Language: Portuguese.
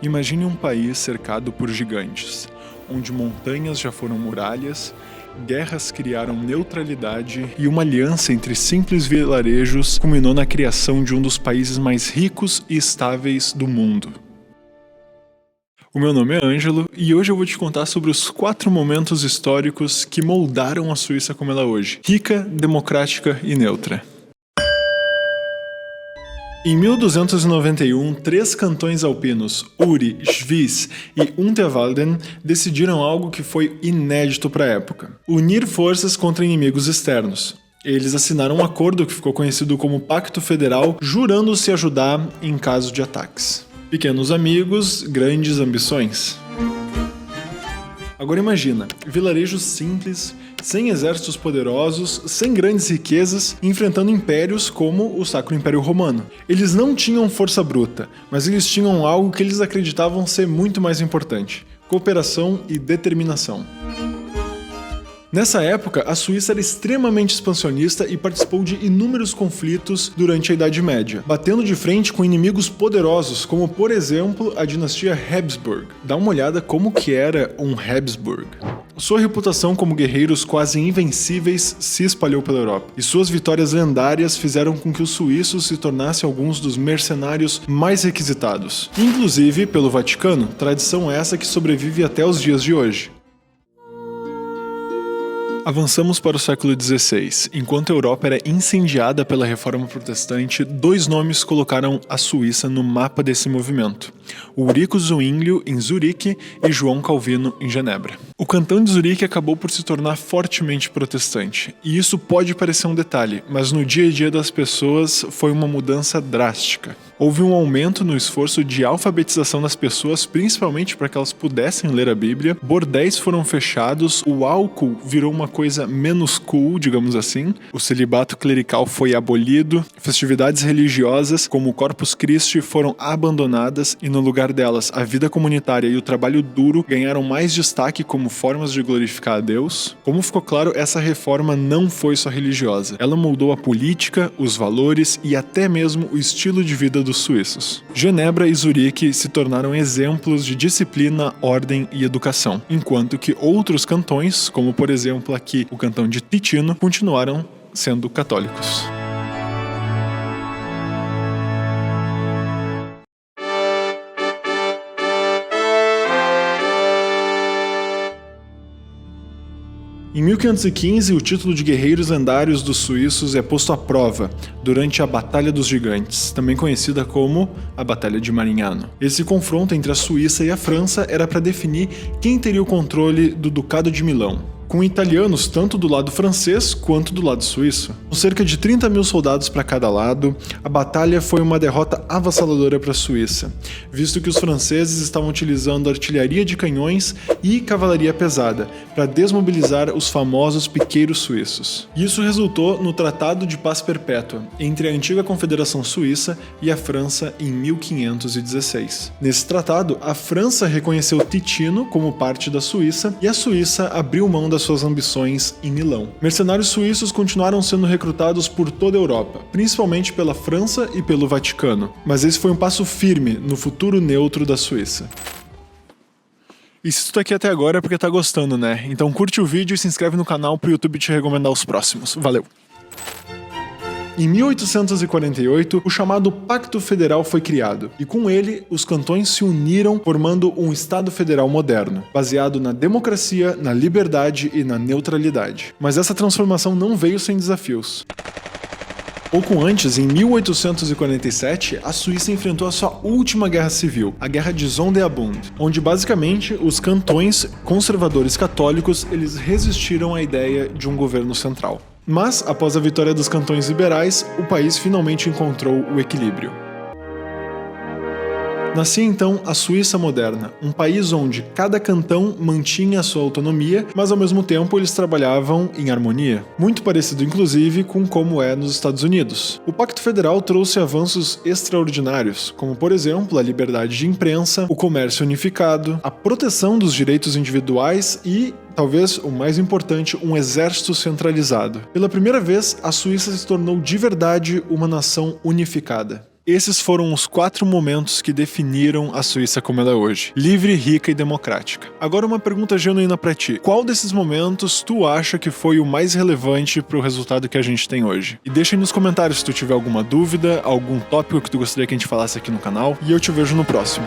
Imagine um país cercado por gigantes, onde montanhas já foram muralhas, guerras criaram neutralidade e uma aliança entre simples vilarejos culminou na criação de um dos países mais ricos e estáveis do mundo. O meu nome é Ângelo e hoje eu vou te contar sobre os 4 momentos históricos que moldaram a Suíça como ela é hoje, rica, democrática e neutra. Em 1291, 3 cantões alpinos, Uri, Schwyz e Unterwalden, decidiram algo que foi inédito para a época: unir forças contra inimigos externos. Eles assinaram um acordo que ficou conhecido como Pacto Federal, jurando se ajudar em caso de ataques. Pequenos amigos, grandes ambições. Agora imagina, vilarejos simples, sem exércitos poderosos, sem grandes riquezas, enfrentando impérios como o Sacro Império Romano. Eles não tinham força bruta, mas eles tinham algo que eles acreditavam ser muito mais importante: cooperação e determinação. Nessa época, a Suíça era extremamente expansionista e participou de inúmeros conflitos durante a Idade Média, batendo de frente com inimigos poderosos, como por exemplo a dinastia Habsburg. Dá uma olhada como que era um Habsburg. Sua reputação como guerreiros quase invencíveis se espalhou pela Europa, e suas vitórias lendárias fizeram com que os suíços se tornassem alguns dos mercenários mais requisitados, inclusive pelo Vaticano, tradição essa que sobrevive até os dias de hoje. Avançamos para o século XVI. Enquanto a Europa era incendiada pela Reforma Protestante, 2 nomes colocaram a Suíça no mapa desse movimento: Ulrico Zwinglio, em Zurique, e João Calvino, em Genebra. O cantão de Zurique acabou por se tornar fortemente protestante, e isso pode parecer um detalhe, mas no dia a dia das pessoas foi uma mudança drástica. Houve um aumento no esforço de alfabetização das pessoas, principalmente para que elas pudessem ler a Bíblia. Bordéis foram fechados, o álcool virou uma coisa menos cool, digamos assim. O celibato clerical foi abolido, festividades religiosas como o Corpus Christi foram abandonadas e no lugar delas a vida comunitária e o trabalho duro ganharam mais destaque como formas de glorificar a Deus. Como ficou claro, essa reforma não foi só religiosa. Ela moldou a política, os valores e até mesmo o estilo de vida dos suíços. Genebra e Zurique se tornaram exemplos de disciplina, ordem e educação, enquanto que outros cantões, como por exemplo aqui o cantão de Ticino, continuaram sendo católicos. Em 1515, o título de guerreiros lendários dos suíços é posto à prova durante a Batalha dos Gigantes, também conhecida como a Batalha de Marignano. Esse confronto entre a Suíça e a França era para definir quem teria o controle do Ducado de Milão, com italianos tanto do lado francês quanto do lado suíço. Com cerca de 30 mil soldados para cada lado, a batalha foi uma derrota avassaladora para a Suíça, visto que os franceses estavam utilizando artilharia de canhões e cavalaria pesada para desmobilizar os famosos piqueiros suíços. Isso resultou no Tratado de Paz Perpétua entre a antiga Confederação Suíça e a França em 1516. Nesse tratado, a França reconheceu Ticino como parte da Suíça e a Suíça abriu mão das suas ambições em Milão. Mercenários suíços continuaram sendo recrutados por toda a Europa, principalmente pela França e pelo Vaticano, mas esse foi um passo firme no futuro neutro da Suíça. E se tu tá aqui até agora é porque tá gostando, né? Então curte o vídeo e se inscreve no canal pro YouTube te recomendar os próximos. Valeu! Em 1848, o chamado Pacto Federal foi criado, e com ele, os cantões se uniram formando um Estado federal moderno, baseado na democracia, na liberdade e na neutralidade. Mas essa transformação não veio sem desafios. Pouco antes, em 1847, a Suíça enfrentou a sua última guerra civil, a Guerra de Sonderbund, onde basicamente os cantões conservadores católicos eles resistiram à ideia de um governo central. Mas, após a vitória dos cantões liberais, o país finalmente encontrou o equilíbrio. Nascia então a Suíça moderna, um país onde cada cantão mantinha a sua autonomia, mas ao mesmo tempo eles trabalhavam em harmonia. Muito parecido inclusive com como é nos Estados Unidos. O Pacto Federal trouxe avanços extraordinários, como por exemplo a liberdade de imprensa, o comércio unificado, a proteção dos direitos individuais e, talvez o mais importante, um exército centralizado. Pela primeira vez, a Suíça se tornou de verdade uma nação unificada. Esses foram os 4 momentos que definiram a Suíça como ela é hoje: livre, rica e democrática. Agora uma pergunta genuína pra ti: qual desses momentos tu acha que foi o mais relevante pro resultado que a gente tem hoje? E deixa aí nos comentários se tu tiver alguma dúvida, algum tópico que tu gostaria que a gente falasse aqui no canal, e eu te vejo no próximo.